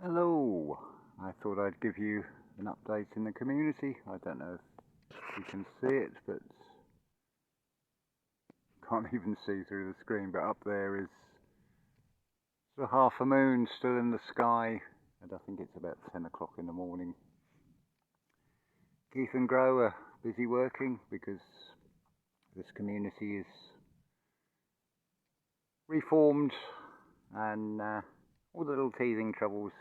Hello, I thought I'd give you an update in the community. I don't know if you can see it, but can't even see through the screen, but up there is sort of half a moon still in the sky, and I think it's about 10 o'clock in the morning. Keith and Gro are busy working because this community is reformed and all the little teething troubles,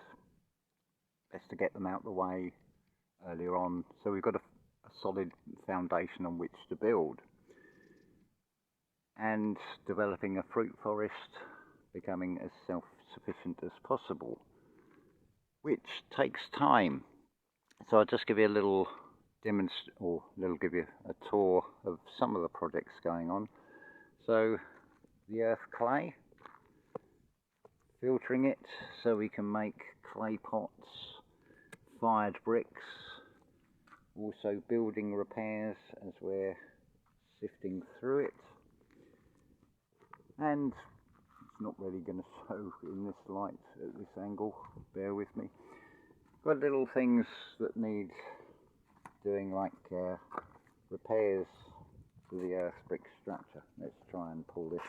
best to get them out of the way earlier on, so we've got a solid foundation on which to build. And developing a fruit forest, becoming as self-sufficient as possible, which takes time. So I'll just give you a little give you a tour of some of the projects going on. So the earth clay, filtering it so we can make clay pots, fired bricks, also building repairs as we're sifting through it. And it's not really going to show in this light at this angle, bear with me. Got little things that need doing, like repairs to the earth brick structure. Let's try and pull this.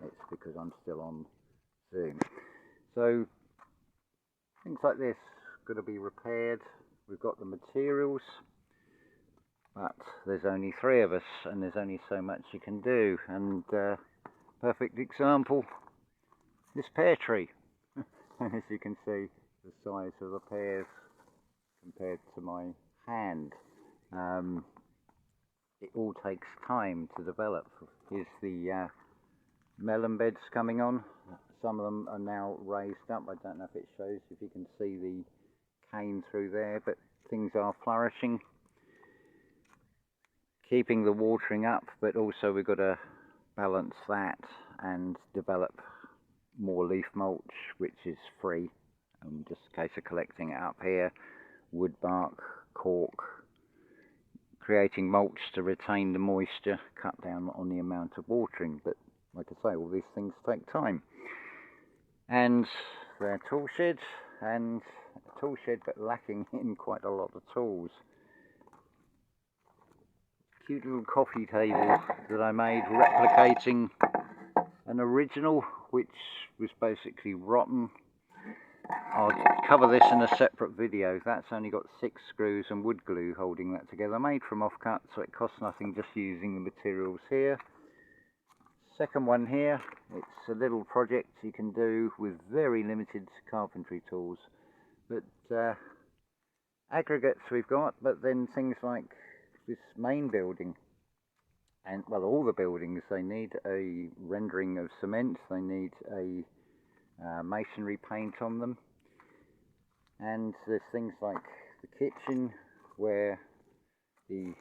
It's because I'm still on Zoom. So things like this got to be repaired. We've got the materials, but there's only 3 of us and there's only so much you can do. And perfect example, this pear tree. And as you can see, the size of the pears compared to my hand. It all takes time to develop. Here's the melon beds coming on. Some of them are now raised up. I don't know if it shows, if you can see the cane through there, but things are flourishing. Keeping the watering up, but also we've got to balance that and develop more leaf mulch, which is free. Just a case of collecting it up here. Wood bark, cork, creating mulch to retain the moisture, cut down on the amount of watering. But like I say, all these things take time. And their tool shed, and a tool shed but lacking in quite a lot of tools. Cute little coffee table that I made replicating an original which was basically rotten. I'll cover this in a separate video. That's only got 6 screws and wood glue holding that together, made from offcut, so it costs nothing just using the materials here. Second one here, it's a little project you can do with very limited carpentry tools, but aggregates we've got, but then things like this main building, and well, all the buildings, they need a rendering of cement, they need a masonry paint on them. And there's things like the kitchen where the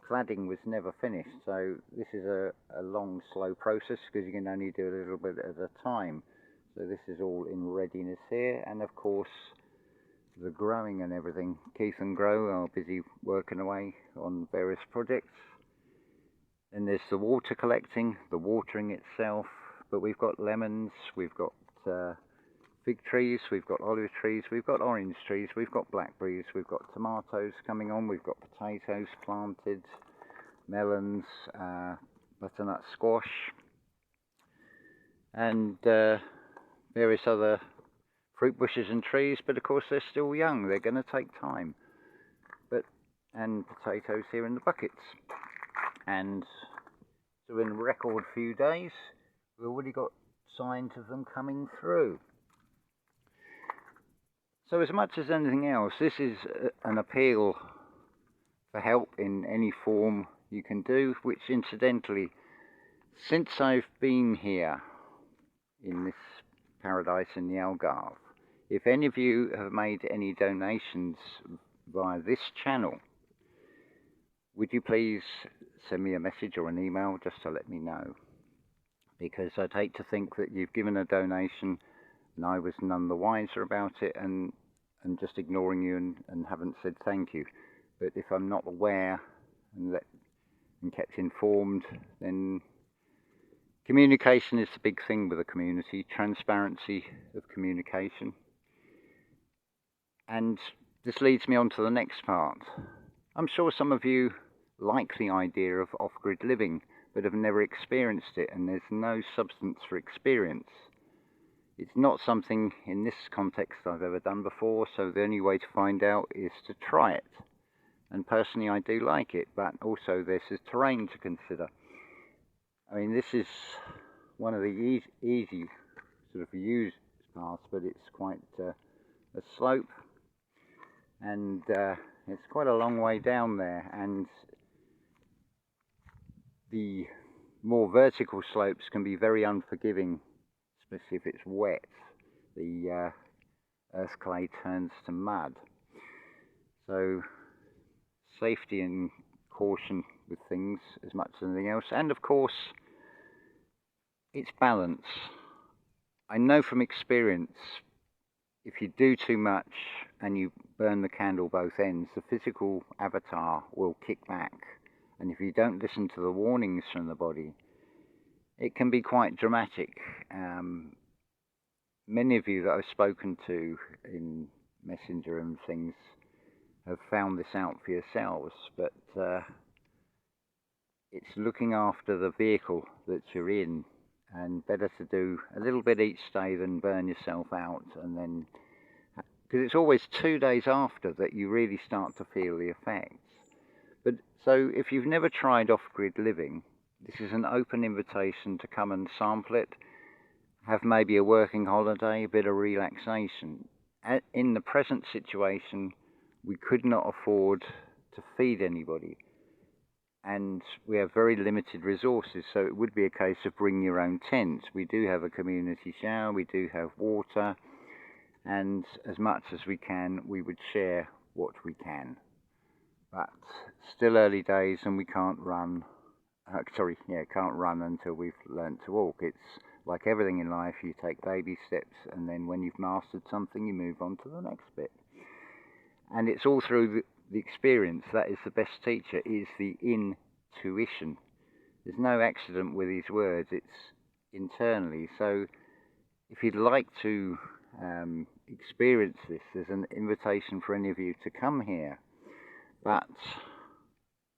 cladding was never finished, so this is a long, slow process because you can only do a little bit at a time. So this is all in readiness here, and of course the growing and everything. Keith and Gro are busy working away on various projects. And there's the water collecting, the watering itself, but we've got lemons, we've got fig trees, we've got olive trees, we've got orange trees, we've got blackberries, we've got tomatoes coming on, we've got potatoes planted, melons, butternut squash, and various other fruit bushes and trees, but of course they're still young, they're going to take time. And potatoes here in the buckets. And so in a record few days, we've already got signs of them coming through. So as much as anything else, this is an appeal for help in any form you can do, which incidentally, since I've been here in this paradise in the Algarve, if any of you have made any donations via this channel, would you please send me a message or an email just to let me know? Because I'd hate to think that you've given a donation and I was none the wiser about it and just ignoring you and haven't said thank you. But if I'm not aware and kept informed, then communication is the big thing with the community, transparency of communication. And this leads me on to the next part. I'm sure some of you like the idea of off-grid living, but have never experienced it, and there's no substance for experience. It's not something in this context I've ever done before, so the only way to find out is to try it. And personally I do like it, but also this is terrain to consider. I mean, this is one of the easy sort of used paths, but it's quite a slope, and it's quite a long way down there, and the more vertical slopes can be very unforgiving, especially if it's wet. The earth clay turns to mud. So safety and caution with things as much as anything else, and of course it's balance. I know from experience, if you do too much and you burn the candle both ends, the physical avatar will kick back, and if you don't listen to the warnings from the body, it can be quite dramatic. Many of you that I've spoken to in Messenger and things have found this out for yourselves, but it's looking after the vehicle that you're in, and better to do a little bit each day than burn yourself out, and then, because it's always 2 days after that you really start to feel the effects. But so if you've never tried off-grid living, this is an open invitation to come and sample it, have maybe a working holiday, a bit of relaxation. In the present situation, we could not afford to feed anybody, and we have very limited resources, so it would be a case of bring your own tent. We do have a community shower, we do have water, and as much as we can, we would share what we can. But still early days, and we can't run. Can't run until we've learnt to walk. It's like everything in life, you take baby steps, and then when you've mastered something, you move on to the next bit. And it's all through the experience. That is the best teacher, is the intuition. There's no accident with these words, it's internally. So if you'd like to experience this, there's an invitation for any of you to come here. But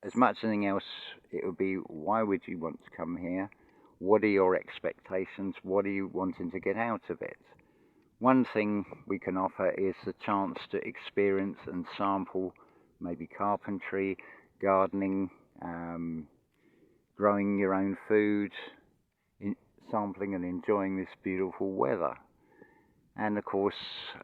as much as anything else, it would be, why would you want to come here? What are your expectations? What are you wanting to get out of it? One thing we can offer is the chance to experience and sample maybe carpentry, gardening, growing your own food, sampling and enjoying this beautiful weather. And of course,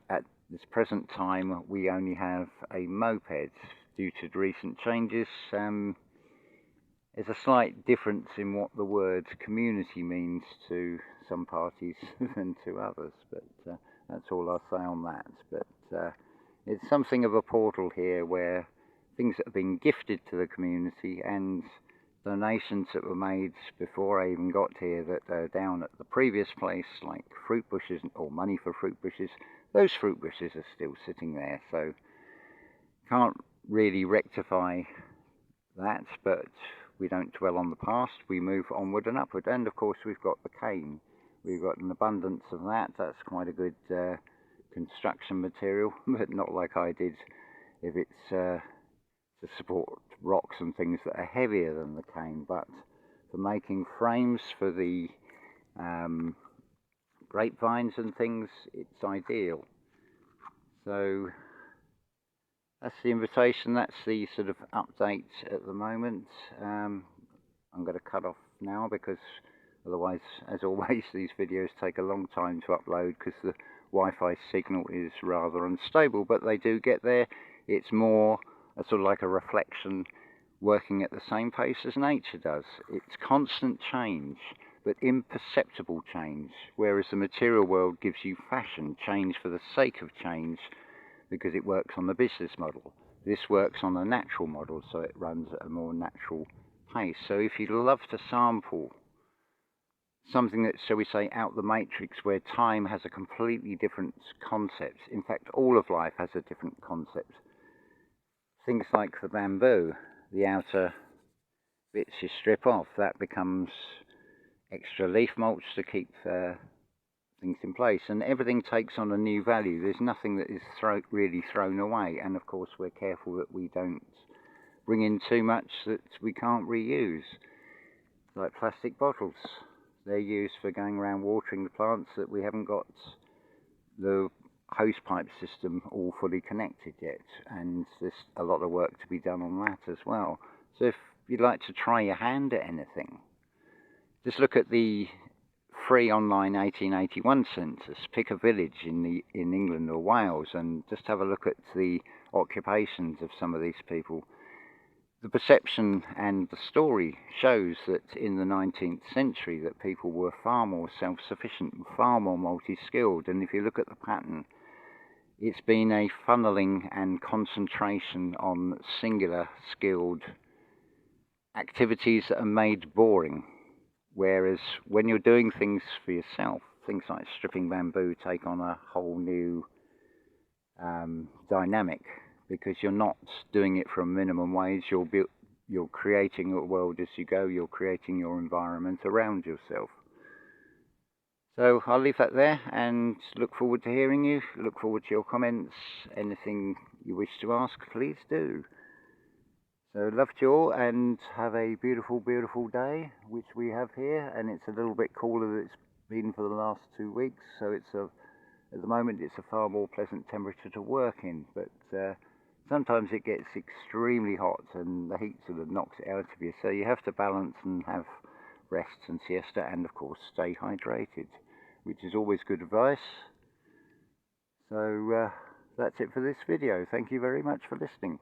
at this present time, we only have a moped. Due to recent changes, there's a slight difference in what the word community means to some parties than to others, but that's all I'll say on that. But it's something of a portal here where things that have been gifted to the community and donations that were made before I even got here that are down at the previous place, like fruit bushes or money for fruit bushes, those fruit bushes are still sitting there, so can't really rectify that, but we don't dwell on the past, we move onward and upward. And of course we've got the cane, we've got an abundance of that. That's quite a good construction material, but not like I did if it's to support rocks and things that are heavier than the cane, but for making frames for the grapevines and things, it's ideal. So that's the invitation, that's the sort of update at the moment. I'm going to cut off now because otherwise, as always, these videos take a long time to upload because the Wi-Fi signal is rather unstable, but they do get there. It's more a sort of like a reflection working at the same pace as nature does. It's constant change, but imperceptible change, whereas the material world gives you fashion, change for the sake of change, because it works on the business model. This works on a natural model, so it runs at a more natural pace. So if you'd love to sample something that's, shall we say, out the matrix, where time has a completely different concept, in fact all of life has a different concept. Things like the bamboo, the outer bits you strip off, that becomes extra leaf mulch to keep things in place, and everything takes on a new value. There's nothing that is really thrown away, and of course we're careful that we don't bring in too much that we can't reuse, like plastic bottles. They're used for going around watering the plants that we haven't got the hose pipe system all fully connected yet, and there's a lot of work to be done on that as well. So if you'd like to try your hand at anything, just look at the free online 1881 census, pick a village in England or Wales and just have a look at the occupations of some of these people. The perception and the story shows that in the 19th century that people were far more self-sufficient, far more multi-skilled, and if you look at the pattern, it's been a funneling and concentration on singular skilled activities that are made boring. Whereas when you're doing things for yourself, things like stripping bamboo take on a whole new dynamic, because you're not doing it for a minimum wage. You're creating a world as you go. You're creating your environment around yourself. So I'll leave that there and look forward to hearing you. Look forward to your comments. Anything you wish to ask, please do. So love to you all, and have a beautiful, beautiful day, which we have here, and it's a little bit cooler than it's been for the last 2 weeks, so at the moment it's a far more pleasant temperature to work in, but sometimes it gets extremely hot and the heat sort of knocks it out of you, so you have to balance and have rest and siesta, and of course stay hydrated, which is always good advice. So that's it for this video. Thank you very much for listening.